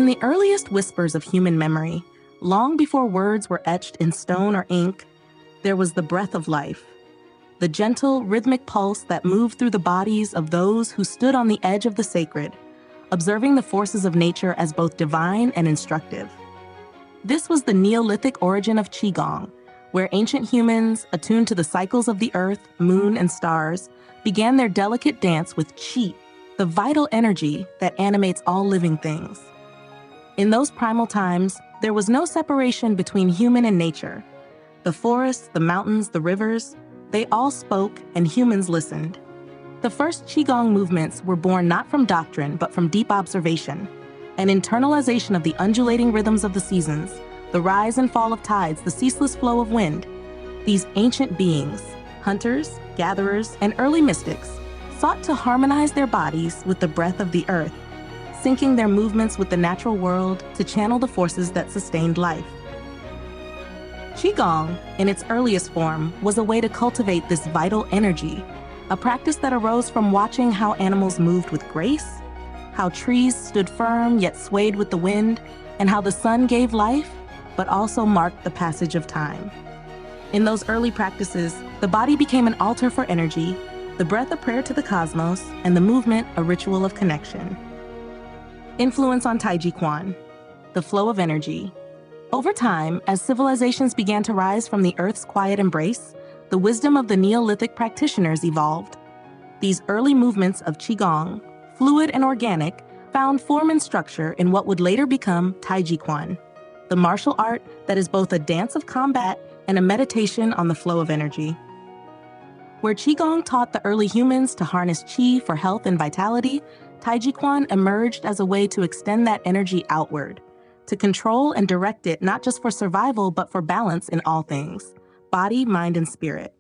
the earliest whispers of human memory, long before words were etched in stone or ink, there was the breath of life, the gentle, rhythmic pulse that moved through the bodies of those who stood on the edge of the sacred, observing the forces of nature as both divine and instructive. This was the Neolithic origin of Qigong, where ancient humans, attuned to the cycles of the earth, moon, and stars, began their delicate dance with Qi, the vital energy that animates all living things. In those primal times, there was no separation between human and nature. The forests, the mountains, the rivers, they all spoke and humans listened. The first Qigong movements were born not from doctrine, but from deep observation, an internalization of the undulating rhythms of the seasons, the rise and fall of tides, the ceaseless flow of wind. These ancient beings, hunters, gatherers, and early mystics, sought to harmonize their bodies with the breath of the earth, syncing their movements with the natural world to channel the forces that sustained life. Qigong, in its earliest form, was a way to cultivate this vital energy, a practice that arose from watching how animals moved with grace, how trees stood firm yet swayed with the wind, and how the sun gave life, but also marked the passage of time. In those early practices, the body became an altar for energy, the breath a prayer to the cosmos, and the movement a ritual of connection. Influence on Taiji Quan, the flow of energy. Over time, as civilizations began to rise from the Earth's quiet embrace, the wisdom of the Neolithic practitioners evolved. These early movements of Qigong, fluid and organic, found form and structure in what would later become Taiji Quan, the martial art that is both a dance of combat and a meditation on the flow of energy. Where Qigong taught the early humans to harness Qi for health and vitality, Taiji Quan emerged as a way to extend that energy outward, to control and direct it not just for survival, but for balance in all things, body, mind, and spirit.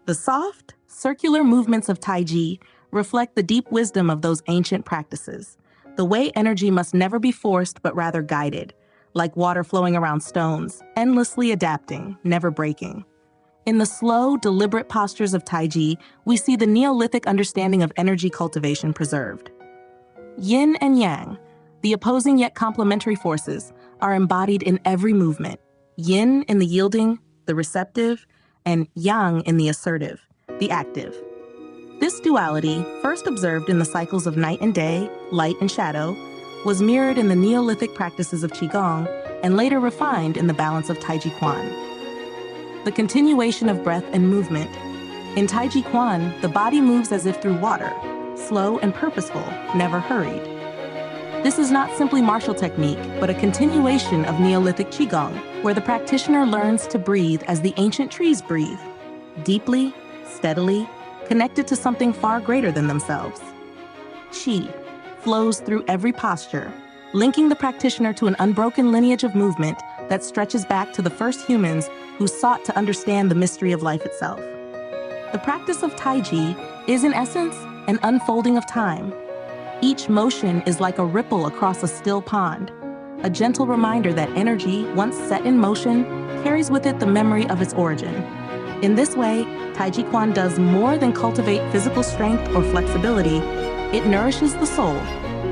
The soft, circular movements of Taiji reflect the deep wisdom of those ancient practices, the way energy must never be forced but rather guided, like water flowing around stones, endlessly adapting, never breaking. In the slow, deliberate postures of Taiji, we see the Neolithic understanding of energy cultivation preserved. Yin and Yang, the opposing yet complementary forces, are embodied in every movement. Yin in the yielding, the receptive, and Yang in the assertive, the active. This duality, first observed in the cycles of night and day, light and shadow, was mirrored in the Neolithic practices of Qigong and later refined in the balance of Taiji Quan. The continuation of breath and movement. In Taiji Quan, the body moves as if through water, slow and purposeful, never hurried. This is not simply martial technique, but a continuation of Neolithic Qigong, where the practitioner learns to breathe as the ancient trees breathe, deeply, steadily, connected to something far greater than themselves. Qi flows through every posture, linking the practitioner to an unbroken lineage of movement that stretches back to the first humans who sought to understand the mystery of life itself. The practice of Taiji is, in essence, an unfolding of time. Each motion is like a ripple across a still pond, a gentle reminder that energy, once set in motion, carries with it the memory of its origin. In this way, Taiji Quan does more than cultivate physical strength or flexibility. It nourishes the soul,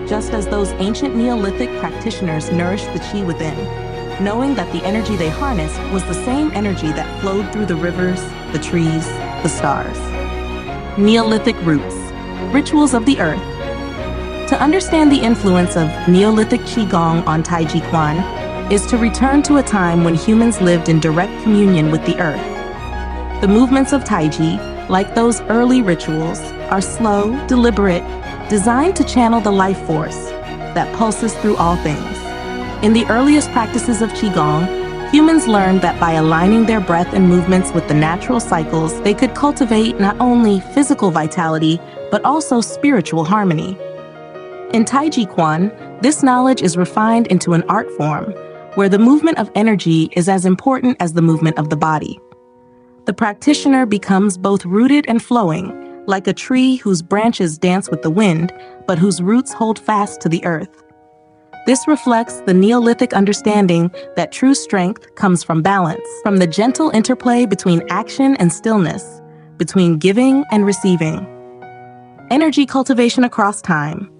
just as those ancient Neolithic practitioners nourished the Qi within, knowing that the energy they harnessed was the same energy that flowed through the rivers, the trees, the stars. Neolithic roots, rituals of the earth. To understand the influence of Neolithic Qigong on Taiji Quan is to return to a time when humans lived in direct communion with the earth. The movements of Taiji, like those early rituals, are slow, deliberate, designed to channel the life force that pulses through all things. In the earliest practices of Qigong, humans learned that by aligning their breath and movements with the natural cycles, they could cultivate not only physical vitality, but also spiritual harmony. In Taiji Quan, this knowledge is refined into an art form, where the movement of energy is as important as the movement of the body. The practitioner becomes both rooted and flowing, like a tree whose branches dance with the wind, but whose roots hold fast to the earth. This reflects the Neolithic understanding that true strength comes from balance, from the gentle interplay between action and stillness, between giving and receiving. Energy cultivation across time.